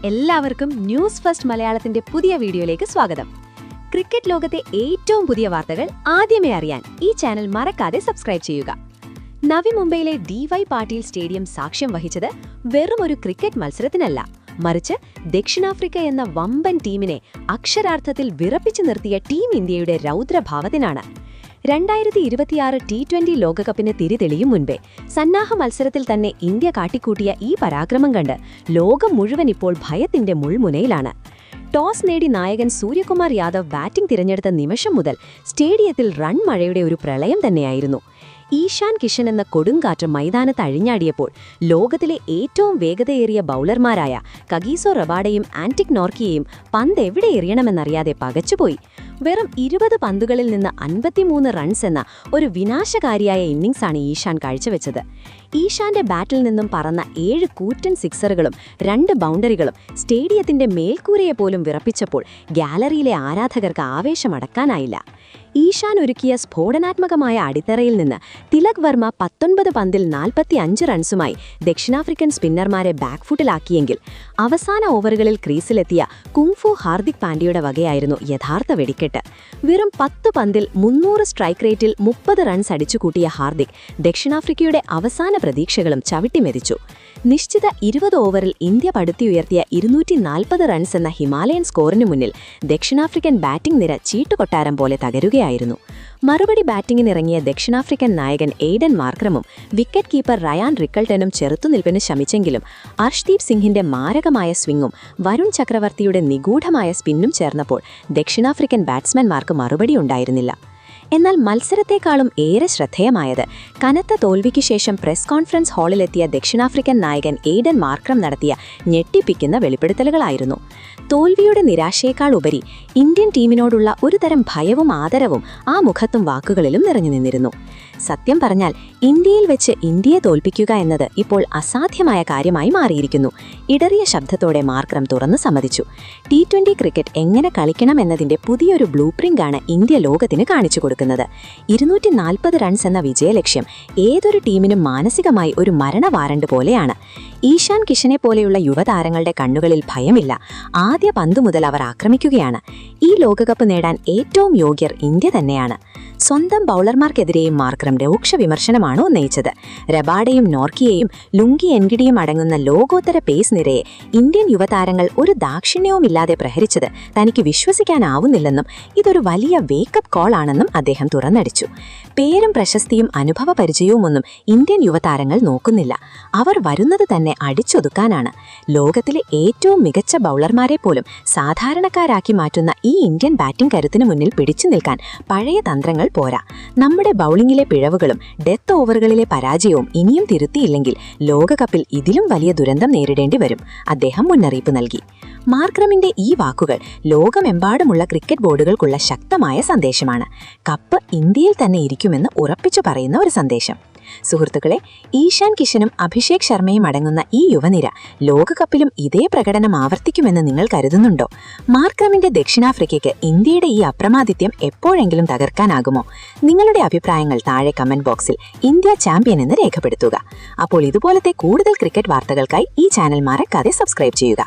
എല്ലാവർക്കും news first മലയാളത്തിന്റെ പുതിയ വീഡിയോയിലേക്ക് സ്വാഗതം. ക്രിക്കറ്റ് ലോകത്തെ ഏറ്റവും പുതിയ വാർത്തകൾ ആദ്യമേ അറിയാൻ ഈ ചാനൽ മറക്കാതെ സബ്സ്ക്രൈബ് ചെയ്യുക. നവി മുംബൈയിലെ DY പാട്ടീൽ സ്റ്റേഡിയം സാക്ഷ്യം വഹിച്ചത് വെറും ഒരു ക്രിക്കറ്റ് മത്സരത്തിനല്ല, മറിച്ച് ദക്ഷിണാഫ്രിക്ക എന്ന വമ്പൻ ടീമിനെ അക്ഷരാർത്ഥത്തിൽ വിറപ്പിച്ചു നിർത്തിയ ടീം ഇന്ത്യയുടെ രൗദ്രഭാവത്തിനാണ്. 2026 T20 ലോകകപ്പിന് തിരിതെളിയും മുൻപേ സന്നാഹ മത്സരത്തിൽ തന്നെ ഇന്ത്യ കാട്ടിക്കൂട്ടിയ ഈ പരാക്രമം കണ്ട് ലോകം മുഴുവൻ ഇപ്പോൾ ഭയത്തിന്റെ മുൾമുനയിലാണ്. ടോസ് നേടി നായകൻ സൂര്യകുമാർ യാദവ് ബാറ്റിംഗ് തിരഞ്ഞെടുത്ത നിമിഷം മുതൽ സ്റ്റേഡിയത്തിൽ റൺ മഴയുടെ ഒരു പ്രളയം തന്നെയായിരുന്നു. ഈശാൻ കിഷൻ എന്ന കൊടുങ്കാറ്റ് മൈതാനത്ത് അഴിഞ്ഞാടിയപ്പോൾ ലോകത്തിലെ ഏറ്റവും വേഗതയേറിയ ബൌളർമാരായ കഗീസോ റബാഡയും ആന്റിക് നോർക്കിയെയും പന്ത് എവിടെ എറിയണമെന്നറിയാതെ പകച്ചുപോയി. വെറും 20 പന്തുകളിൽ നിന്ന് 53 റൺസ് എന്ന ഒരു വിനാശകാരിയായ ഇന്നിംഗ്സാണ് ഈശാൻ കാഴ്ചവെച്ചത്. ഈശാന്റെ ബാറ്റിൽ നിന്നും പറന്ന 7 കൂറ്റൻ സിക്സറുകളും 2 ബൗണ്ടറികളും സ്റ്റേഡിയത്തിന്റെ മേൽക്കൂരയെ പോലും വിറപ്പിച്ചപ്പോൾ ഗാലറിയിലെ ആരാധകർക്ക് ആവേശമടക്കാനായില്ല. ഈശാൻ ഒരുക്കിയ സ്ഫോടനാത്മകമായ അടിത്തറയിൽ നിന്ന് തിലക് വർമ്മ 19 പന്തിൽ 45 റൺസുമായി ദക്ഷിണാഫ്രിക്കൻ സ്പിന്നർമാരെ ബാക്ക്ഫുട്ടിലാക്കിയെങ്കിൽ അവസാന ഓവറുകളിൽ ക്രീസിലെത്തിയ കുങ്ഫു ഹാർദിക് പാണ്ഡ്യയുടെ വകയായിരുന്നു യഥാർത്ഥ വെടിക്കെട്ട്. വെറും 10 പന്തിൽ 300 സ്ട്രൈക്ക് റേറ്റിൽ 30 റൺസ് അടിച്ചുകൂട്ടിയ ഹാർദിക് ദക്ഷിണാഫ്രിക്കയുടെ അവസാന പ്രതീക്ഷകളും ചവിട്ടിമെതിച്ചു. നിശ്ചിത 20 ഓവറിൽ ഇന്ത്യ പടുത്തിയുയർത്തിയ 240 റൺസ് എന്ന ഹിമാലയൻ സ്കോറിന് മുന്നിൽ ദക്ഷിണാഫ്രിക്കൻ ബാറ്റിംഗ് നിര ചീട്ടുകൊട്ടാരം പോലെ തകരുകയായിരുന്നു. മറുപടി ബാറ്റിംഗിനിറങ്ങിയ ദക്ഷിണാഫ്രിക്കൻ നായകൻ എയ്ഡൻ മാർക്രമും വിക്കറ്റ് കീപ്പർ റയാൻ റിക്കൾട്ടനും ചെറുത്തുനിൽപ്പിന് ശ്രമിച്ചെങ്കിലും അർഷ്ദീപ് സിംഗിന്റെ മാരകമായ സ്വിംഗും വരുൺ ചക്രവർത്തിയുടെ നിഗൂഢമായ സ്പിന്നും ചേർന്നപ്പോൾ ദക്ഷിണാഫ്രിക്കൻ ബാറ്റ്സ്മാൻമാർക്ക് മറുപടിയുണ്ടായിരുന്നില്ല. എന്നാൽ മത്സരത്തെക്കാളും ഏറെ ശ്രദ്ധേയമായത് കനത്ത തോൽവിക്ക് ശേഷം പ്രസ് കോൺഫറൻസ് ഹാളിലെത്തിയ ദക്ഷിണാഫ്രിക്കൻ നായകൻ എയ്ഡൻ മാർക്രം നടത്തിയ ഞെട്ടിപ്പിക്കുന്ന വെളിപ്പെടുത്തലുകളായിരുന്നു. തോൽവിയുടെ നിരാശയേക്കാൾ ഉപരി ഇന്ത്യൻ ടീമിനോടുള്ള ഒരുതരം ഭയവും ആദരവും ആ മുഖത്തും വാക്കുകളിലും നിറഞ്ഞു നിന്നിരുന്നു. സത്യം പറഞ്ഞാൽ ഇന്ത്യയിൽ വെച്ച് ഇന്ത്യയെ തോൽപ്പിക്കുക എന്നത് ഇപ്പോൾ അസാധ്യമായ കാര്യമായി മാറിയിരിക്കുന്നു. ഇടറിയ ശബ്ദത്തോടെ മാർക്രം തുറന്നു സമ്മതിച്ചു. T20 ക്രിക്കറ്റ് എങ്ങനെ കളിക്കണം എന്നതിന്റെ പുതിയൊരു ബ്ലൂ പ്രിന്റാണ് ഇന്ത്യ ലോകത്തിന് കാണിച്ചു കൊടുക്കുന്നത്. 240 റൺസ് എന്ന വിജയലക്ഷ്യം ഏതൊരു ടീമിനും മാനസികമായി ഒരു മരണ വാറണ്ട് പോലെയാണ്. ഈശാൻ കിഷനെ പോലെയുള്ള യുവതാരങ്ങളുടെ കണ്ണുകളിൽ ഭയമില്ല. ആദ്യ പന്ത് മുതൽ അവർ ആക്രമിക്കുകയാണ്. ഈ ലോകകപ്പ് നേടാൻ ഏറ്റവും യോഗ്യർ ഇന്ത്യ തന്നെയാണ്. സ്വന്തം ബൌളർമാർക്കെതിരെയും മാർക്രം രൂക്ഷ വിമർശനമാണ് ഉന്നയിച്ചത്. റബാഡയും നോർക്കിയെയും ലുങ്കി എൻഗിഡിയും അടങ്ങുന്ന ലോകോത്തര പേസ് നിരയെ ഇന്ത്യൻ യുവതാരങ്ങൾ ഒരു ദാക്ഷിണ്യവുമില്ലാതെ പ്രഹരിച്ചത് തനിക്ക് വിശ്വസിക്കാനാവുന്നില്ലെന്നും ഇതൊരു വലിയ വേക്കപ്പ് കോൾ ആണെന്നും അദ്ദേഹം തുറന്നടിച്ചു. പേരും പ്രശസ്തിയും അനുഭവ പരിചയവുമൊന്നും ഇന്ത്യൻ യുവതാരങ്ങൾ നോക്കുന്നില്ല. അവർ വരുന്നത് തന്നെ അടിച്ചൊതുക്കാനാണ്. ലോകത്തിലെ ഏറ്റവും മികച്ച ബൌളർമാരെ പോലും സാധാരണക്കാരാക്കി മാറ്റുന്ന ഈ ഇന്ത്യൻ ബാറ്റിംഗ് കരുത്തിന് മുന്നിൽ പിടിച്ചു നിൽക്കാൻ പഴയ തന്ത്രങ്ങൾ പോരാ. നമ്മുടെ ബൌളിംഗിലെ പിഴവുകളും ഡെത്ത് ഓവറുകളിലെ പരാജയവും ഇനിയും തിരുത്തിയില്ലെങ്കിൽ ലോകകപ്പിൽ ഇതിലും വലിയ ദുരന്തം നേരിടേണ്ടി വരും, അദ്ദേഹം മുന്നറിയിപ്പ് നൽകി. മാർക്രമിന്റെ ഈ വാക്കുകൾ ലോകമെമ്പാടുമുള്ള ക്രിക്കറ്റ് ബോർഡുകൾക്കുള്ള ശക്തമായ സന്ദേശമാണ്. കപ്പ് ഇന്ത്യയിൽ തന്നെ ഇരിക്കുമെന്ന് ഉറപ്പിച്ചു പറയുന്ന ഒരു സന്ദേശം. സുഹൃത്തുക്കളെ, ഈശാൻ കിഷനും അഭിഷേക് ശർമ്മയും അടങ്ങുന്ന ഈ യുവനിര ലോകകപ്പിലും ഇതേ പ്രകടനം ആവർത്തിക്കുമെന്ന് നിങ്ങൾ കരുതുന്നുണ്ടോ? മാർക്രമിന്റെ ദക്ഷിണാഫ്രിക്കയ്ക്ക് ഇന്ത്യയുടെ ഈ അപ്രമാദിത്യം എപ്പോഴെങ്കിലും തകർക്കാനാകുമോ? നിങ്ങളുടെ അഭിപ്രായങ്ങൾ താഴെ കമന്റ് ബോക്സിൽ ഇന്ത്യ ചാമ്പ്യൻ എന്ന് രേഖപ്പെടുത്തുക. അപ്പോൾ ഇതുപോലത്തെ കൂടുതൽ ക്രിക്കറ്റ് വാർത്തകൾക്കായി ഈ ചാനൽ മറക്കാതെ സബ്സ്ക്രൈബ് ചെയ്യുക.